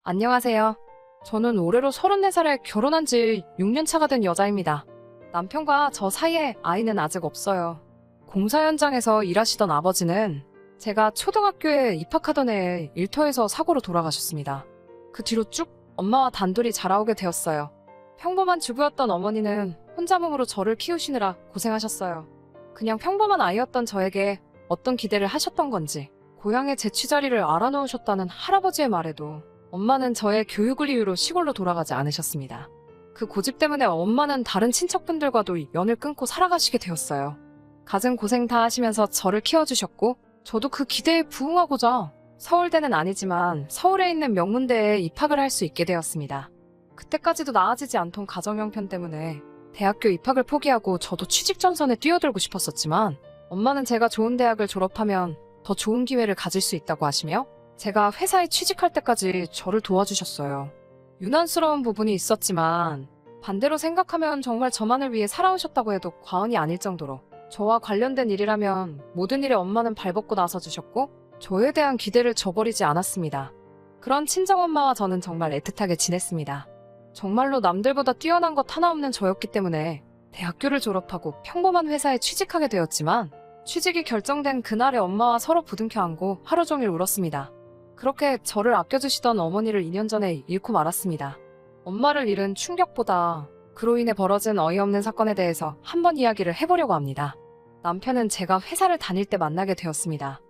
안녕하세요. 저는 올해로 34살에 결혼한 지 6년 차가 된 여자입니다. 남편과 저 사이에 아이는 아직 없어요. 공사 현장에서 일하시던 아버지는 제가 초등학교에 입학하던 해에 일터에서 사고로 돌아가셨습니다. 그 뒤로 쭉 엄마와 단둘이 자라오게 되었어요. 평범한 주부였던 어머니는 혼자 몸으로 저를 키우시느라 고생하셨어요. 그냥 평범한 아이였던 저에게 어떤 기대를 하셨던 건지 고향의 제 취자리를 알아놓으셨다는 할아버지의 말에도 엄마는 저의 교육을 이유로 시골로 돌아가지 않으셨습니다. 그 고집 때문에 엄마는 다른 친척분들과도 연을 끊고 살아가시게 되었어요. 갖은 고생 다 하시면서 저를 키워주셨고 저도 그 기대에 부응하고자 서울대는 아니지만 서울에 있는 명문대에 입학을 할 수 있게 되었습니다. 그때까지도 나아지지 않던 가정 형편 때문에 대학교 입학을 포기하고 저도 취직 전선에 뛰어들고 싶었었지만 엄마는 제가 좋은 대학을 졸업하면 더 좋은 기회를 가질 수 있다고 하시며 제가 회사에 취직할 때까지 저를 도와주셨어요. 유난스러운 부분이 있었지만 반대로 생각하면 정말 저만을 위해 살아오셨다고 해도 과언이 아닐 정도로 저와 관련된 일이라면 모든 일에 엄마는 발벗고 나서주셨고 저에 대한 기대를 저버리지 않았습니다. 그런 친정엄마와 저는 정말 애틋하게 지냈습니다. 정말로 남들보다 뛰어난 것 하나 없는 저였기 때문에 대학교를 졸업하고 평범한 회사에 취직하게 되었지만 취직이 결정된 그날에 엄마와 서로 부둥켜 안고 하루 종일 울었습니다. 그렇게 저를 아껴주시던 어머니를 2년 전에 잃고 말았습니다. 엄마를 잃은 충격보다 그로 인해 벌어진 어이없는 사건에 대해서 한번 이야기를 해보려고 합니다. 남편은 제가 회사를 다닐 때 만나게 되었습니다.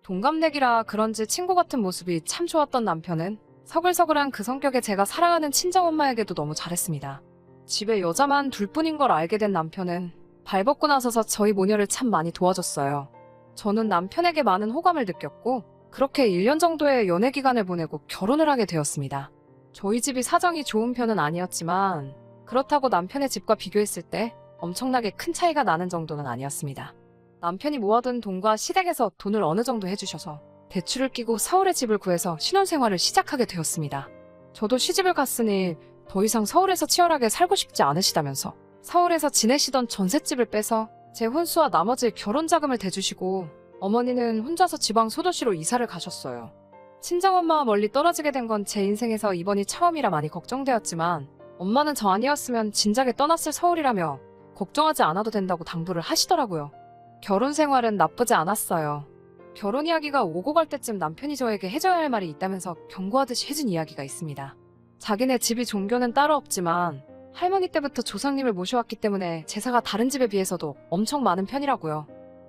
동갑내기라 그런지 친구 같은 모습이 참 좋았던 남편은 서글서글한 그 성격에 제가 사랑하는 친정엄마에게도 너무 잘했습니다. 집에 여자만 둘뿐인 걸 알게 된 남편은 발벗고 나서서 저희 모녀를 참 많이 도와줬어요. 저는 남편에게 많은 호감을 느꼈고 그렇게 1년 정도의 연애 기간을 보내고 결혼을 하게 되었습니다. 저희 집이 사정이 좋은 편은 아니었지만 그렇다고 남편의 집과 비교했을 때 엄청나게 큰 차이가 나는 정도는 아니었습니다. 남편이 모아둔 돈과 시댁에서 돈을 어느 정도 해주셔서 대출을 끼고 서울에 집을 구해서 신혼생활을 시작하게 되었습니다. 저도 시집을 갔으니 더 이상 서울에서 치열하게 살고 싶지 않으시다면서 서울에서 지내시던 전셋집을 빼서 제 혼수와 나머지 결혼 자금을 대주시고 어머니는 혼자서 지방 소도시로 이사를 가셨어요. 친정엄마와 멀리 떨어지게 된 건 제 인생에서 이번이 처음이라 많이 걱정되었지만 엄마는 저 아니었으면 진작에 떠났을 서울이라며 걱정하지 않아도 된다고 당부를 하시더라고요. 결혼 생활은 나쁘지 않았어요. 결혼 이야기가 오고 갈 때쯤 남편이 저에게 해줘야 할 말이 있다면서 경고하듯이 해준 이야기가 있습니다. 자기네 집이 종교는 따로 없지만 할머니 때부터 조상님을 모셔왔기 때문에 제사가 다른 집에 비해서도 엄청 많은 편이라고요.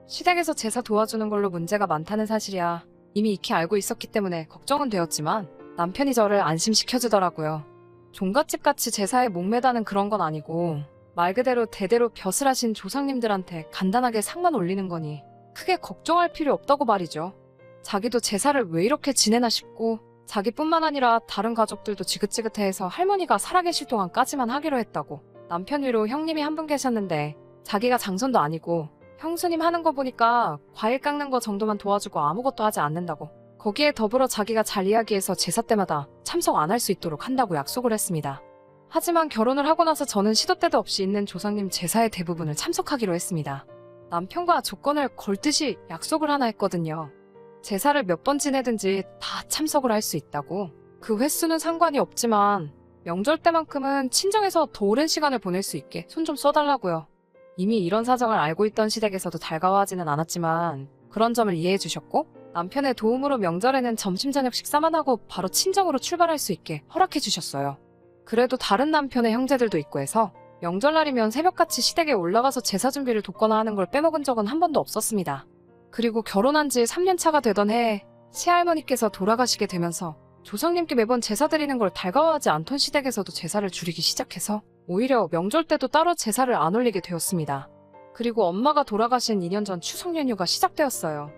시댁에서 제사 도와주는 걸로 문제가 많다는 사실이야 이미 익히 알고 있었기 때문에 걱정은 되었지만 남편이 저를 안심시켜주더라고요. 종갓집같이 제사에 목매다는 그런 건 아니고 말 그대로 대대로 벼슬 하신 조상님들한테 간단하게 상만 올리는 거니 크게 걱정할 필요 없다고 말이죠. 자기도 제사를 왜 이렇게 지내나 싶고 자기뿐만 아니라 다른 가족들도 지긋지긋해해서 할머니가 살아계실 동안까지만 하기로 했다고. 남편 위로 형님이 한 분 계셨는데 자기가 장손도 아니고 형수님 하는 거 보니까 과일 깎는 거 정도만 도와주고 아무것도 하지 않는다고. 거기에 더불어 자기가 잘 이야기해서 제사 때마다 참석 안 할 수 있도록 한다고 약속을 했습니다. 하지만 결혼을 하고 나서 저는 시도 때도 없이 있는 조상님 제사의 대부분을 참석하기로 했습니다. 남편과 조건을 걸듯이 약속을 하나 했거든요. 제사를 몇 번 지내든지 다 참석을 할 수 있다고. 그 횟수는 상관이 없지만 명절 때만큼은 친정에서 더 오랜 시간을 보낼 수 있게 손 좀 써달라고요. 이미 이런 사정을 알고 있던 시댁에서도 달가워하지는 않았지만 그런 점을 이해해 주셨고 남편의 도움으로 명절에는 점심 저녁 식사만 하고 바로 친정으로 출발할 수 있게 허락해 주셨어요. 그래도 다른 남편의 형제들도 있고 해서 명절날이면 새벽같이 시댁에 올라가서 제사 준비를 돕거나 하는 걸 빼먹은 적은 한 번도 없었습니다. 그리고 결혼한 지 3년 차가 되던 해에 시할머니께서 돌아가시게 되면서 조상님께 매번 제사 드리는 걸 달가워하지 않던 시댁에서도 제사를 줄이기 시작해서 오히려 명절 때도 따로 제사를 안 올리게 되었습니다. 그리고 엄마가 돌아가신 2년 전 추석 연휴가 시작되었어요.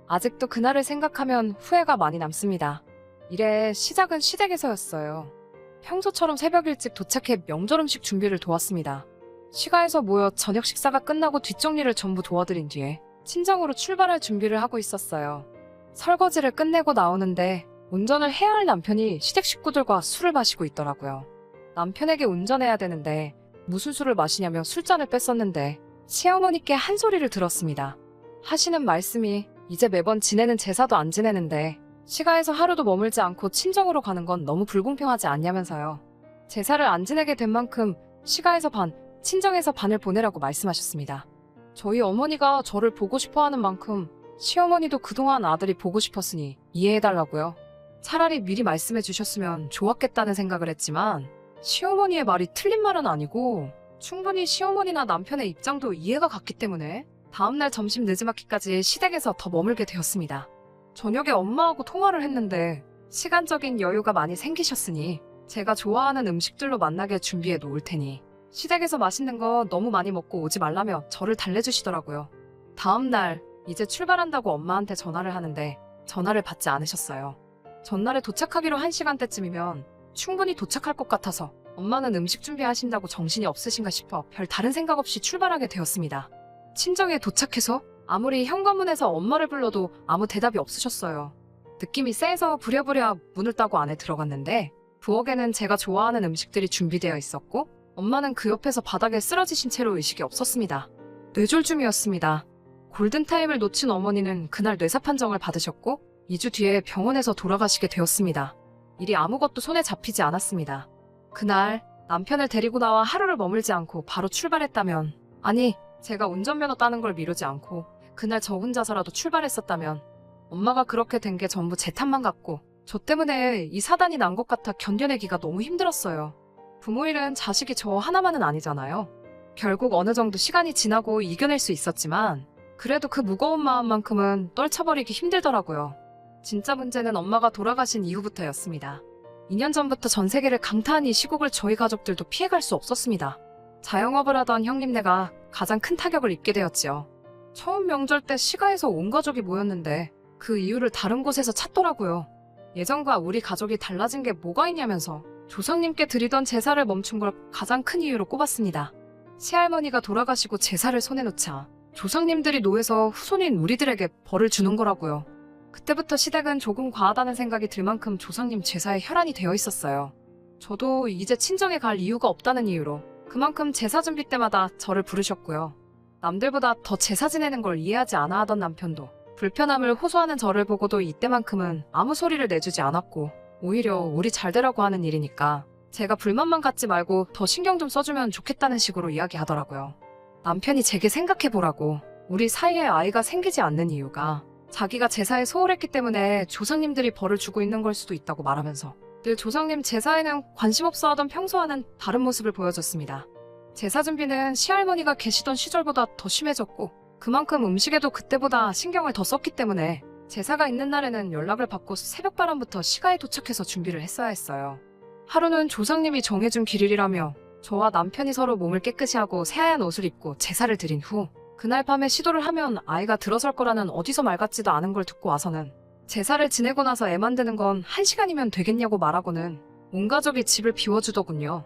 아직도 그날을 생각하면 후회가 많이 남습니다. 이래 시작은 시댁에서였어요. 평소처럼 새벽 일찍 도착해 명절 음식 준비를 도왔습니다. 시가에서 모여 저녁 식사가 끝나고 뒷정리를 전부 도와드린 뒤에 친정으로 출발할 준비를 하고 있었어요. 설거지를 끝내고 나오는데 운전을 해야 할 남편이 시댁 식구들과 술을 마시고 있더라고요. 남편에게 운전해야 되는데 무슨 술을 마시냐며 술잔을 뺐었는데 시어머니께 한 소리를 들었습니다. 하시는 말씀이 이제 매번 지내는 제사도 안 지내는데 시가에서 하루도 머물지 않고 친정으로 가는 건 너무 불공평하지 않냐면서요. 제사를 안 지내게 된 만큼 시가에서 반, 친정에서 반을 보내라고 말씀하셨습니다. 저희 어머니가 저를 보고 싶어 하는 만큼 시어머니도 그동안 아들이 보고 싶었으니 이해해달라고요. 차라리 미리 말씀해 주셨으면 좋았겠다는 생각을 했지만 시어머니의 말이 틀린 말은 아니고 충분히 시어머니나 남편의 입장도 이해가 갔기 때문에 다음날 점심 늦지막히까지 시댁에서 더 머물게 되었습니다. 저녁에 엄마하고 통화를 했는데 시간적인 여유가 많이 생기셨으니 제가 좋아하는 음식들로 만나게 준비해 놓을 테니 시댁에서 맛있는 거 너무 많이 먹고 오지 말라며 저를 달래주시더라고요. 다음날 이제 출발한다고 엄마한테 전화를 하는데 전화를 받지 않으셨어요. 전날에 도착하기로 1시간대쯤이면 충분히 도착할 것 같아서 엄마는 음식 준비하신다고 정신이 없으신가 싶어 별 다른 생각 없이 출발하게 되었습니다. 친정에 도착해서 아무리 현관문에서 엄마를 불러도 아무 대답이 없으셨어요. 느낌이 쎄해서 부랴부랴 문을 따고 안에 들어갔는데 부엌에는 제가 좋아하는 음식들이 준비되어 있었고 엄마는 그 옆에서 바닥에 쓰러지신 채로 의식이 없었습니다. 뇌졸중이었습니다. 골든타임을 놓친 어머니는 그날 뇌사 판정을 받으셨고 2주 뒤에 병원에서 돌아가시게 되었습니다. 일이 아무것도 손에 잡히지 않았습니다. 그날 남편을 데리고 나와 하루를 머물지 않고 바로 출발했다면, 아니 제가 운전면허 따는 걸 미루지 않고 그날 저 혼자서라도 출발했었다면 엄마가 그렇게 된 게 전부 제 탓만 같고 저 때문에 이 사단이 난 것 같아 견뎌내기가 너무 힘들었어요. 부모 일은 자식이 저 하나만은 아니잖아요. 결국 어느 정도 시간이 지나고 이겨낼 수 있었지만 그래도 그 무거운 마음만큼은 떨쳐버리기 힘들더라고요. 진짜 문제는 엄마가 돌아가신 이후부터였습니다. 2년 전부터 전 세계를 강타한 이 시국을 저희 가족들도 피해갈 수 없었습니다. 자영업을 하던 형님네가 가장 큰 타격을 입게 되었지요. 처음 명절 때 시가에서 온 가족이 모였는데 그 이유를 다른 곳에서 찾더라고요. 예전과 우리 가족이 달라진 게 뭐가 있냐면서 조상님께 드리던 제사를 멈춘 걸 가장 큰 이유로 꼽았습니다. 시할머니가 돌아가시고 제사를 손에 놓자 조상님들이 노해서 후손인 우리들에게 벌을 주는 거라고요. 그때부터 시댁은 조금 과하다는 생각이 들 만큼 조상님 제사에 혈안이 되어 있었어요. 저도 이제 친정에 갈 이유가 없다는 이유로 그만큼 제사 준비 때마다 저를 부르셨고요. 남들보다 더 제사 지내는 걸 이해하지 않아 하던 남편도 불편함을 호소하는 저를 보고도 이때만큼은 아무 소리를 내주지 않았고 오히려 우리 잘 되라고 하는 일이니까 제가 불만만 갖지 말고 더 신경 좀 써주면 좋겠다는 식으로 이야기하더라고요. 남편이 제게 생각해보라고 우리 사이에 아이가 생기지 않는 이유가 자기가 제사에 소홀했기 때문에 조상님들이 벌을 주고 있는 걸 수도 있다고 말하면서 늘 조상님 제사에는 관심 없어 하던 평소와는 다른 모습을 보여줬습니다. 제사 준비는 시할머니가 계시던 시절보다 더 심해졌고 그만큼 음식에도 그때보다 신경을 더 썼기 때문에 제사가 있는 날에는 연락을 받고 새벽바람부터 시가에 도착해서 준비를 했어야 했어요. 하루는 조상님이 정해준 길일이라며 저와 남편이 서로 몸을 깨끗이 하고 새하얀 옷을 입고 제사를 드린 후 그날 밤에 시도를 하면 아이가 들어설 거라는 어디서 말 같지도 않은 걸 듣고 와서는 제사를 지내고 나서 애 만드는 건 1시간이면 되겠냐고 말하고는 온 가족이 집을 비워주더군요.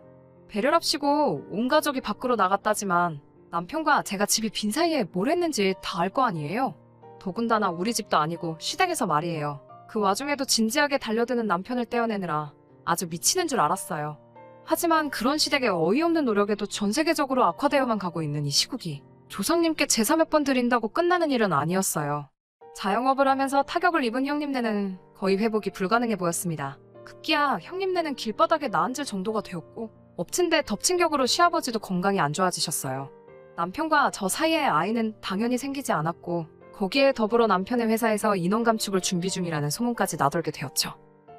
배려랍시고 온 가족이 밖으로 나갔다지만 남편과 제가 집이 빈 사이에 뭘 했는지 다 알 거 아니에요. 더군다나 우리 집도 아니고 시댁에서 말이에요. 그 와중에도 진지하게 달려드는 남편을 떼어내느라 아주 미치는 줄 알았어요. 하지만 그런 시댁의 어이없는 노력에도 전 세계적으로 악화되어만 가고 있는 이 시국이 조상님께 제사 몇 번 드린다고 끝나는 일은 아니었어요. 자영업을 하면서 타격을 입은 형님네는 거의 회복이 불가능해 보였습니다. 급기야 형님네는 길바닥에 나앉을 정도가 되었고 엎친 데 덮친 격으로 시아버지도 건강이 안 좋아지셨어요. 남편과 저 사이에 아이는 당연히 생기지 않았고 거기에 더불어 남편의 회사에서 인원 감축을 준비 중이라는 소문까지 나돌게 되었죠.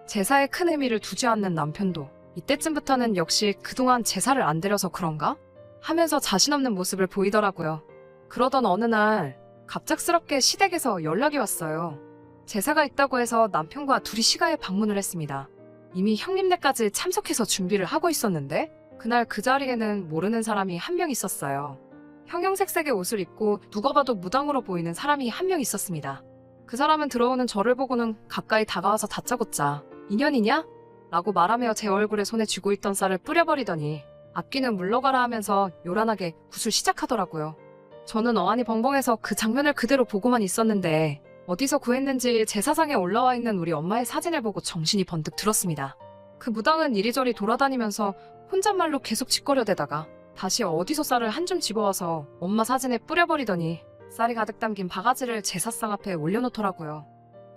제사에 큰 의미를 두지 않는 남편도 이때쯤부터는 역시 그동안 제사를 안 드려서 그런가? 하면서 자신 없는 모습을 보이더라고요. 그러던 어느 날 갑작스럽게 시댁에서 연락이 왔어요. 제사가 있다고 해서 남편과 둘이 시가에 방문을 했습니다. 이미 형님네까지 참석해서 준비를 하고 있었는데 그날 그 자리에는 모르는 사람이 한 명 있었어요. 형형색색의 옷을 입고 누가 봐도 무당으로 보이는 사람이 한 명 있었습니다. 그 사람은 들어오는 저를 보고는 가까이 다가와서 다짜고짜 인연이냐? 라고 말하며 제 얼굴에 손에 쥐고 있던 쌀을 뿌려버리더니 악귀는 물러가라 하면서 요란하게 굿을 시작하더라고요. 저는 어안이 벙벙해서 그 장면을 그대로 보고만 있었는데 어디서 구했는지 제사상에 올라와 있는 우리 엄마의 사진을 보고 정신이 번뜩 들었습니다. 그 무당은 이리저리 돌아다니면서 혼잣말로 계속 짓거려대다가 다시 어디서 쌀을 한 줌 집어와서 엄마 사진에 뿌려버리더니 쌀이 가득 담긴 바가지를 제사상 앞에 올려놓더라고요.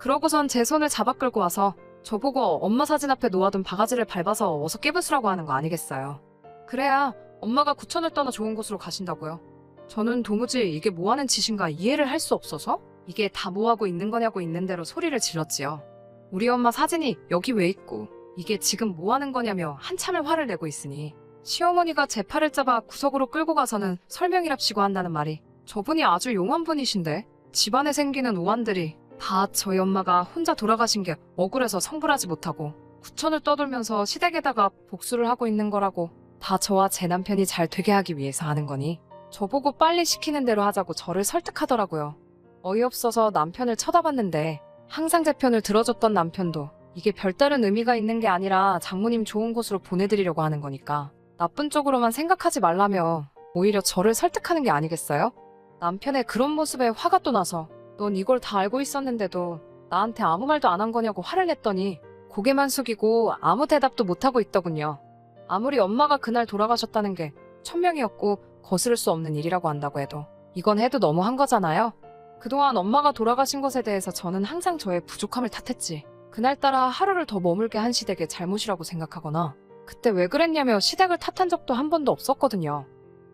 그러고선 제 손을 잡아 끌고 와서 저보고 엄마 사진 앞에 놓아둔 바가지를 밟아서 어서 깨부수라고 하는 거 아니겠어요. 그래야 엄마가 구천을 떠나 좋은 곳으로 가신다고요. 저는 도무지 이게 뭐하는 짓인가 이해를 할 수 없어서 이게 다 뭐하고 있는 거냐고 있는 대로 소리를 질렀지요. 우리 엄마 사진이 여기 왜 있고 이게 지금 뭐하는 거냐며 한참을 화를 내고 있으니 시어머니가 제 팔을 잡아 구석으로 끌고 가서는 설명이랍시고 한다는 말이 저분이 아주 용한 분이신데 집안에 생기는 오한들이 다 저희 엄마가 혼자 돌아가신 게 억울해서 성불하지 못하고 구천을 떠돌면서 시댁에다가 복수를 하고 있는 거라고 다 저와 제 남편이 잘 되게 하기 위해서 하는 거니 저보고 빨리 시키는 대로 하자고 저를 설득하더라고요. 어이없어서 남편을 쳐다봤는데 항상 제 편을 들어줬던 남편도 이게 별다른 의미가 있는 게 아니라 장모님 좋은 곳으로 보내드리려고 하는 거니까 나쁜 쪽으로만 생각하지 말라며 오히려 저를 설득하는 게 아니겠어요? 남편의 그런 모습에 화가 또 나서 넌 이걸 다 알고 있었는데도 나한테 아무 말도 안 한 거냐고 화를 냈더니 고개만 숙이고 아무 대답도 못하고 있더군요. 아무리 엄마가 그날 돌아가셨다는 게 천명이었고 거스를 수 없는 일이라고 한다고 해도 이건 해도 너무한 거잖아요. 그동안 엄마가 돌아가신 것에 대해서 저는 항상 저의 부족함을 탓했지. 그날따라 하루를 더 머물게 한 시댁의 잘못이라고 생각하거나 그때 왜 그랬냐며 시댁을 탓한 적도 한 번도 없었거든요.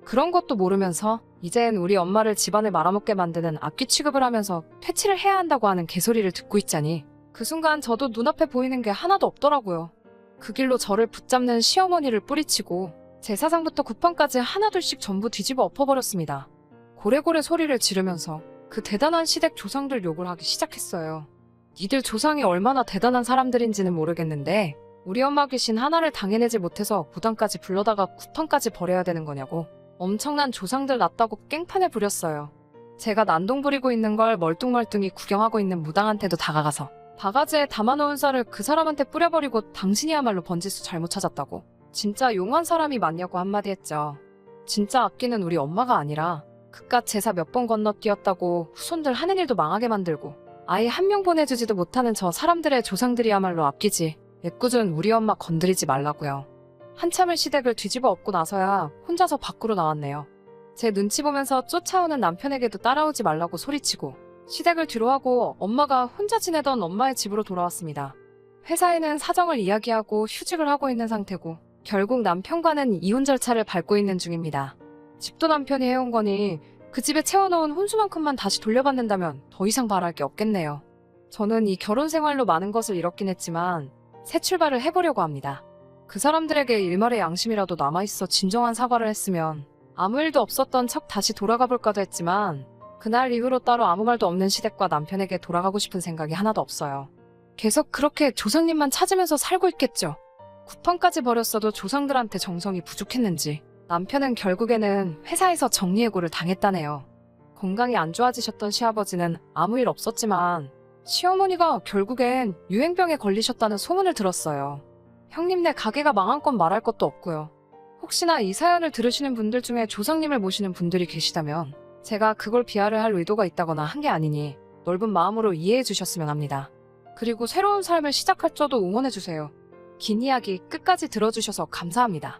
그런 것도 모르면서 이젠 우리 엄마를 집안을 말아먹게 만드는 악귀 취급을 하면서 퇴치를 해야 한다고 하는 개소리를 듣고 있자니 그 순간 저도 눈앞에 보이는 게 하나도 없더라고요. 그 길로 저를 붙잡는 시어머니를 뿌리치고 제사상부터 구판까지 하나둘씩 전부 뒤집어 엎어버렸습니다. 고래고래 소리를 지르면서 그 대단한 시댁 조상들 욕을 하기 시작했어요. 니들 조상이 얼마나 대단한 사람들인지는 모르겠는데 우리 엄마 귀신 하나를 당해내지 못해서 무당까지 불러다가 구판까지 버려야 되는 거냐고 엄청난 조상들 났다고 깽판을 부렸어요. 제가 난동 부리고 있는 걸 멀뚱멀뚱히 구경하고 있는 무당한테도 다가가서 바가지에 담아놓은 쌀을 그 사람한테 뿌려버리고 당신이야말로 번지수 잘못 찾았다고 진짜 용한 사람이 맞냐고 한마디 했죠. 진짜 악기는 우리 엄마가 아니라 그깟 제사 몇 번 건너뛰었다고 후손들 하는 일도 망하게 만들고 아이 한 명 보내주지도 못하는 저 사람들의 조상들이야말로 악기지. 애꿎은 우리 엄마 건드리지 말라고요. 한참을 시댁을 뒤집어 엎고 나서야 혼자서 밖으로 나왔네요. 제 눈치 보면서 쫓아오는 남편에게도 따라오지 말라고 소리치고 시댁을 뒤로하고 엄마가 혼자 지내던 엄마의 집으로 돌아왔습니다. 회사에는 사정을 이야기하고 휴직을 하고 있는 상태고 결국 남편과는 이혼 절차를 밟고 있는 중입니다. 집도 남편이 해온 거니 그 집에 채워놓은 혼수만큼만 다시 돌려받는다면 더 이상 바랄 게 없겠네요. 저는 이 결혼 생활로 많은 것을 잃었긴 했지만 새 출발을 해보려고 합니다. 그 사람들에게 일말의 양심이라도 남아있어 진정한 사과를 했으면 아무 일도 없었던 척 다시 돌아가 볼까도 했지만 그날 이후로 따로 아무 말도 없는 시댁과 남편에게 돌아가고 싶은 생각이 하나도 없어요. 계속 그렇게 조상님만 찾으면서 살고 있겠죠. 구판까지 버렸어도 조상들한테 정성이 부족했는지 남편은 결국에는 회사에서 정리해고를 당했다네요. 건강이 안 좋아지셨던 시아버지는 아무 일 없었지만 시어머니가 결국엔 유행병에 걸리셨다는 소문을 들었어요. 형님네 가게가 망한 건 말할 것도 없고요. 혹시나 이 사연을 들으시는 분들 중에 조상님을 모시는 분들이 계시다면 제가 그걸 비하를 할 의도가 있다거나 한 게 아니니 넓은 마음으로 이해해 주셨으면 합니다. 그리고 새로운 삶을 시작할 저도 응원해 주세요. 긴 이야기 끝까지 들어주셔서 감사합니다.